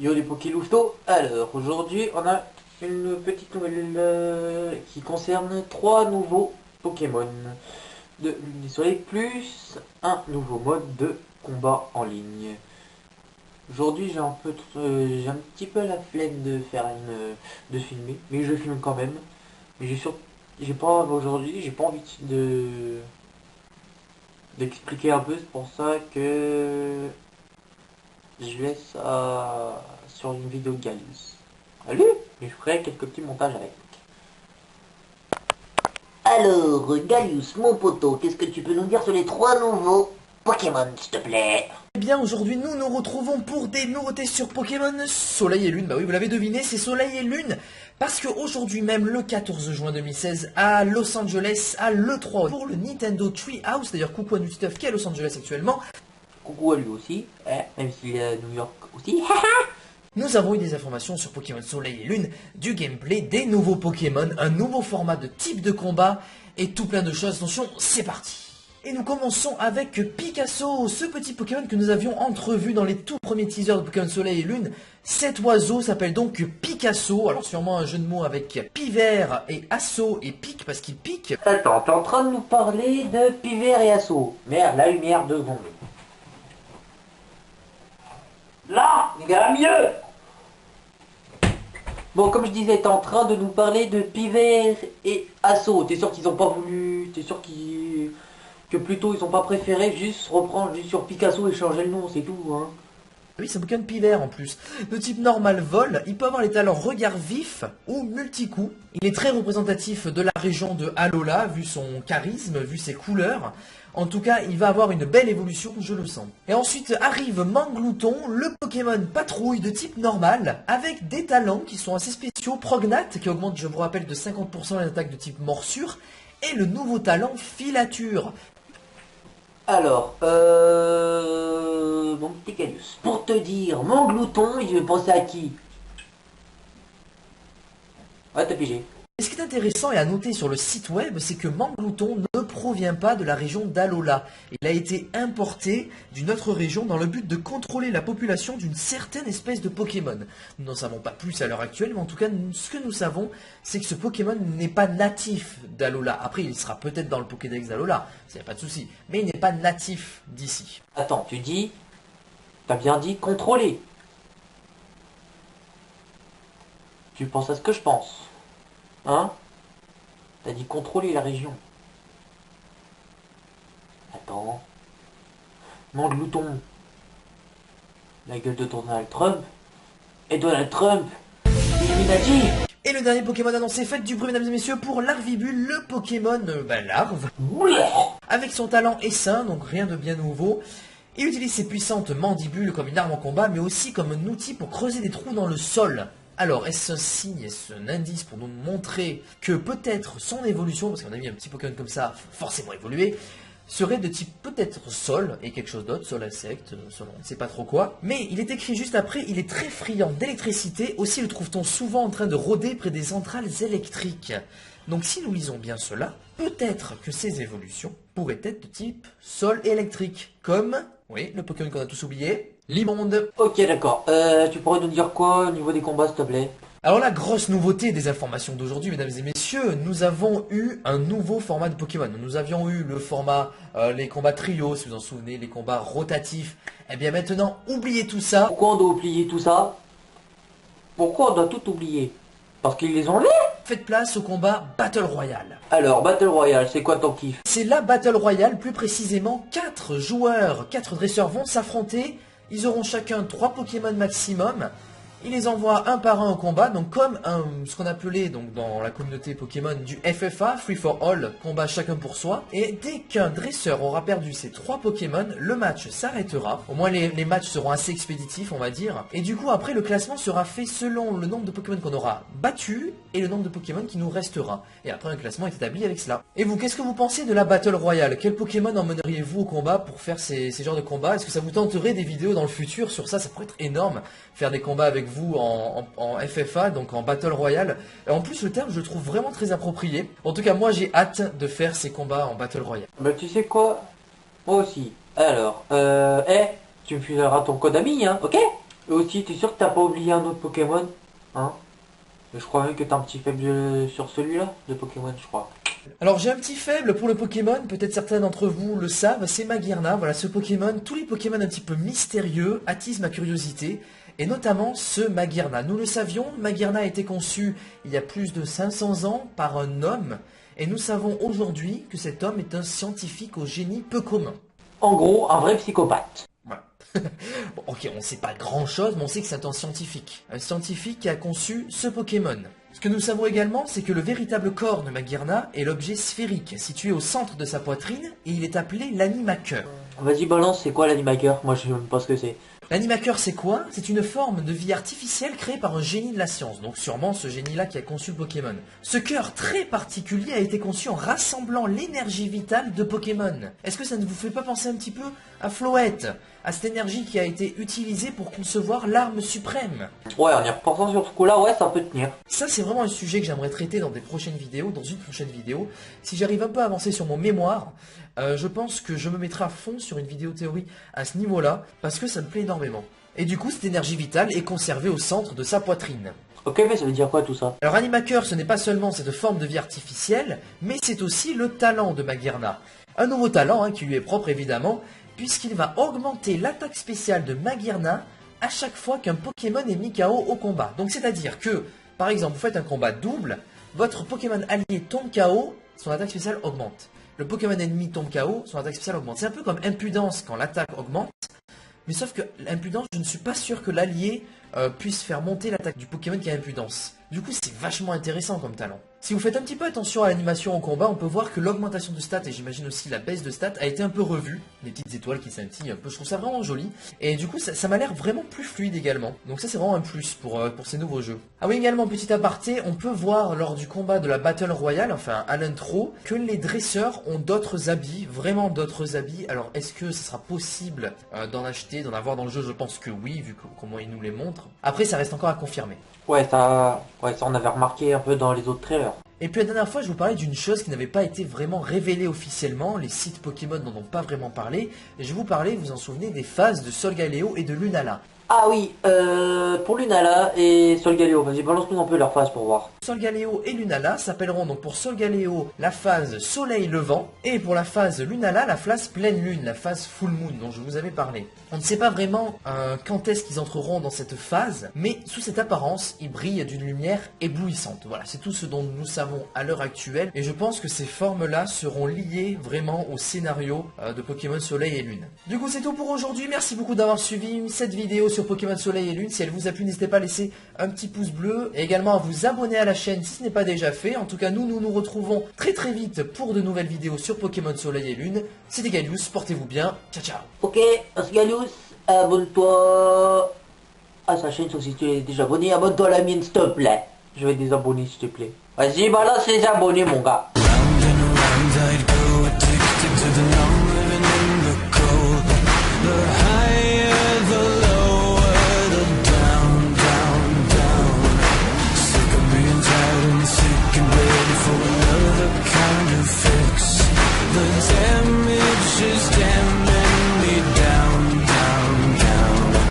Yo les Pokélousto, alors aujourd'hui on a une petite nouvelle qui concerne trois nouveaux Pokémon de Lune du Soleil plus un nouveau mode de combat en ligne. Aujourd'hui j'ai un petit peu la flemme de faire de filmer, mais je filme quand même. Mais j'ai pas aujourd'hui, j'ai pas envie d'expliquer un peu, c'est pour ça que je laisse sur une vidéo de Galus. Salut. Et je ferai quelques petits montages avec. Alors, Galius, mon poteau, qu'est-ce que tu peux nous dire sur les trois nouveaux Pokémon, s'il te plaît? Eh bien, aujourd'hui, nous nous retrouvons pour des nouveautés sur Pokémon Soleil et Lune. Bah oui, vous l'avez deviné, c'est Soleil et Lune. Parce qu'aujourd'hui même, le 14 juin 2016, à Los Angeles, à l'E3, pour le Nintendo Treehouse, d'ailleurs, coucou à Nutituff qui est à Los Angeles actuellement, Coucou à lui aussi, même s'il est à New York aussi. nous avons eu des informations sur Pokémon Soleil et Lune, du gameplay, des nouveaux Pokémon, un nouveau format de type de combat, et tout plein de choses. Attention, c'est parti! Et nous commençons avec Picasso, ce petit Pokémon que nous avions entrevu dans les tout premiers teasers de Pokémon Soleil et Lune. Cet oiseau s'appelle donc Picasso, alors sûrement un jeu de mots avec pivert et assaut et pique parce qu'il pique. Attends, t'es en train de nous parler de Pivert et Assaut. Merde, la lumière, 2 secondes. Là, il y a mieux. Bon, comme je disais, t'es en train de nous parler de Pivert et Assaut. T'es sûr qu'ils ont pas voulu... T'es sûr que plutôt ils ont pas préféré juste reprendre juste sur Picasso et changer le nom, c'est tout, hein. Oui, c'est un Pokémon pivert en plus. De type normal vol, il peut avoir les talents regard vif ou multi-coup. Il est très représentatif de la région de Alola, vu son charisme, vu ses couleurs. En tout cas, il va avoir une belle évolution, je le sens. Et ensuite arrive Manglouton, le Pokémon patrouille de type normal, avec des talents qui sont assez spéciaux. Prognate, qui augmente, je vous rappelle, de 50% les attaques de type morsure. Et le nouveau talent Filature. Alors, mon petit Calus, pour te dire, mon glouton, il veut penser à qui? Ouais, t'as pigé. Et ce qui est intéressant et à noter sur le site web, c'est que Manglouton ne provient pas de la région d'Alola. Il a été importé d'une autre région dans le but de contrôler la population d'une certaine espèce de Pokémon. Nous n'en savons pas plus à l'heure actuelle, mais en tout cas, ce que nous savons, c'est que ce Pokémon n'est pas natif d'Alola. Après, il sera peut-être dans le Pokédex d'Alola, ça n'y a pas de souci, mais il n'est pas natif d'ici. Attends, t'as bien dit contrôler. Tu penses à ce que je pense. Hein? T'as dit contrôler la région. Attends. Mon glouton. La gueule de Donald Trump. Et Donald Trump. Illuminati. Et le dernier Pokémon annoncé, faites du bruit mesdames et messieurs, pour Larvibule, le Pokémon larve. Avec son talent essaim, donc rien de bien nouveau. Il utilise ses puissantes mandibules comme une arme en combat, mais aussi comme un outil pour creuser des trous dans le sol. Alors, est-ce un signe, est-ce un indice pour nous montrer que peut-être son évolution, parce qu'on a mis un petit Pokémon comme ça, forcément évolué, serait de type peut-être sol, et quelque chose d'autre, sol insecte, sol on ne sait pas trop quoi. Mais il est écrit juste après, il est très friand d'électricité, aussi le trouve-t-on souvent en train de rôder près des centrales électriques. Donc si nous lisons bien cela, peut-être que ces évolutions pourraient être de type sol électrique, comme, oui, le Pokémon qu'on a tous oublié, Limonde. Ok, d'accord. Tu pourrais nous dire quoi au niveau des combats, s'il te plaît? Alors la grosse nouveauté des informations d'aujourd'hui, mesdames et messieurs, nous avons eu un nouveau format de Pokémon. Nous avions eu le format, les combats trio, si vous en souvenez, les combats rotatifs. Eh bien maintenant, oubliez tout ça. Pourquoi on doit oublier tout ça? Pourquoi on doit tout oublier? Parce qu'ils les ont lus? Faites place au combat Battle Royale. Alors, Battle Royale, c'est quoi ton kiff? C'est la Battle Royale, plus précisément 4 joueurs, 4 dresseurs vont s'affronter. Ils auront chacun 3 Pokémon maximum. Ils les envoient un par un au combat, donc comme ce qu'on appelait donc, dans la communauté Pokémon du FFA, Free for All, combat chacun pour soi. Et dès qu'un dresseur aura perdu ses 3 Pokémon, le match s'arrêtera. Au moins les matchs seront assez expéditifs, on va dire. Et du coup, après, le classement sera fait selon le nombre de Pokémon qu'on aura battu et le nombre de Pokémon qui nous restera. Et après, un classement est établi avec cela. Et vous, qu'est-ce que vous pensez de la Battle Royale? Quel Pokémon emmèneriez-vous au combat pour faire ces genres de combats? Est-ce que ça vous tenterait des vidéos dans le futur sur ça? Ça pourrait être énorme, faire des combats avec vous en FFA, donc en Battle Royale. Et en plus, le terme, je le trouve vraiment très approprié. En tout cas, moi, j'ai hâte de faire ces combats en Battle Royale. Bah, tu sais quoi? Moi aussi. Alors, tu me fileras ton code ami, hein, ok? Et aussi, t'es sûr que t'as pas oublié un autre Pokémon? Hein? Je crois même que t'as un petit faible sur celui-là, de Pokémon, je crois. Alors j'ai un petit faible pour le Pokémon, peut-être certains d'entre vous le savent, c'est Magearna. Voilà, ce Pokémon, tous les Pokémon un petit peu mystérieux attisent ma curiosité, et notamment ce Magearna. Nous le savions, Magearna a été conçu il y a plus de 500 ans par un homme, et nous savons aujourd'hui que cet homme est un scientifique au génie peu commun. En gros, un vrai psychopathe. Voilà. Bon, ok, on ne sait pas grand-chose, mais on sait que c'est un scientifique. Un scientifique qui a conçu ce Pokémon. Ce que nous savons également, c'est que le véritable corps de Magearna est l'objet sphérique, situé au centre de sa poitrine, et il est appelé l'animaqueur. Vas-y, balance, c'est quoi l'animaqueur? Moi, je sais même pas ce que c'est. L'animaqueur, c'est quoi? C'est une forme de vie artificielle créée par un génie de la science, donc sûrement ce génie-là qui a conçu le Pokémon. Ce cœur très particulier a été conçu en rassemblant l'énergie vitale de Pokémon. Est-ce que ça ne vous fait pas penser un petit peu à Floette, à cette énergie qui a été utilisée pour concevoir l'arme suprême? Ouais, en y repensant sur ce coup-là, ouais, ça peut tenir. Ça, c'est vraiment un sujet que j'aimerais traiter dans des prochaines vidéos, dans une prochaine vidéo. Si j'arrive un peu à avancer sur mon mémoire, je pense que je me mettrai à fond sur une vidéo théorie à ce niveau-là, parce que ça me plaît énormément. Et du coup, cette énergie vitale est conservée au centre de sa poitrine. Ok, mais ça veut dire quoi tout ça? Alors, Animaqueur, ce n'est pas seulement cette forme de vie artificielle, mais c'est aussi le talent de Magearna. Un nouveau talent, qui lui est propre évidemment, puisqu'il va augmenter l'attaque spéciale de Magearna à chaque fois qu'un Pokémon est mis KO au combat. Donc c'est-à-dire que, par exemple, vous faites un combat double, votre Pokémon allié tombe KO, son attaque spéciale augmente. Le Pokémon ennemi tombe KO, son attaque spéciale augmente. C'est un peu comme Impudence quand l'attaque augmente, mais sauf que l'impudence, je ne suis pas sûr que l'allié puisse faire monter l'attaque du Pokémon qui a impudence. Du coup, c'est vachement intéressant comme talent. Si vous faites un petit peu attention à l'animation au combat, on peut voir que l'augmentation de stats, et j'imagine aussi la baisse de stats, a été un peu revue. Les petites étoiles qui scintillent un peu, je trouve ça vraiment joli. Et du coup, ça m'a l'air vraiment plus fluide également. Donc ça, c'est vraiment un plus pour ces nouveaux jeux. Ah oui, également, petit aparté, on peut voir lors du combat de la Battle Royale, enfin à l'intro, que les dresseurs ont d'autres habits, vraiment d'autres habits. Alors, est-ce que ce sera possible d'en acheter, d'en avoir dans le jeu? Je pense que oui, vu comment ils nous les montrent. Après, ça reste encore à confirmer. Ouais, ça on avait remarqué un peu dans les autres trailers. Et puis la dernière fois, je vous parlais d'une chose qui n'avait pas été vraiment révélée officiellement, les sites Pokémon n'en ont pas vraiment parlé, et je vous parlais, vous en souvenez, des phases de Solgaleo et de Lunala. Ah oui, pour Lunala et Solgaleo, vas-y, balance-nous un peu leur phase pour voir. Solgaleo et Lunala s'appelleront donc pour Solgaleo la phase Soleil Levant, et pour la phase Lunala la phase Pleine Lune, la phase Full Moon dont je vous avais parlé. On ne sait pas vraiment quand est-ce qu'ils entreront dans cette phase, mais sous cette apparence, ils brillent d'une lumière éblouissante. Voilà, c'est tout ce dont nous savons à l'heure actuelle, et je pense que ces formes-là seront liées vraiment au scénario de Pokémon Soleil et Lune. Du coup, c'est tout pour aujourd'hui, merci beaucoup d'avoir suivi cette vidéo sur Pokémon Soleil et Lune. Si elle vous a plu, n'hésitez pas à laisser un petit pouce bleu, et également à vous abonner à la chaîne si ce n'est pas déjà fait. En tout cas, nous nous retrouvons très vite pour de nouvelles vidéos sur Pokémon Soleil et Lune. C'était Galius, portez-vous bien, ciao ciao. Ok, Osgalius, abonne-toi à sa chaîne, sauf si tu es déjà abonné, abonne-toi à la mienne, s'il te plaît. Je vais désabonner s'il te plaît. Vas-y, balance les abonnés mon gars.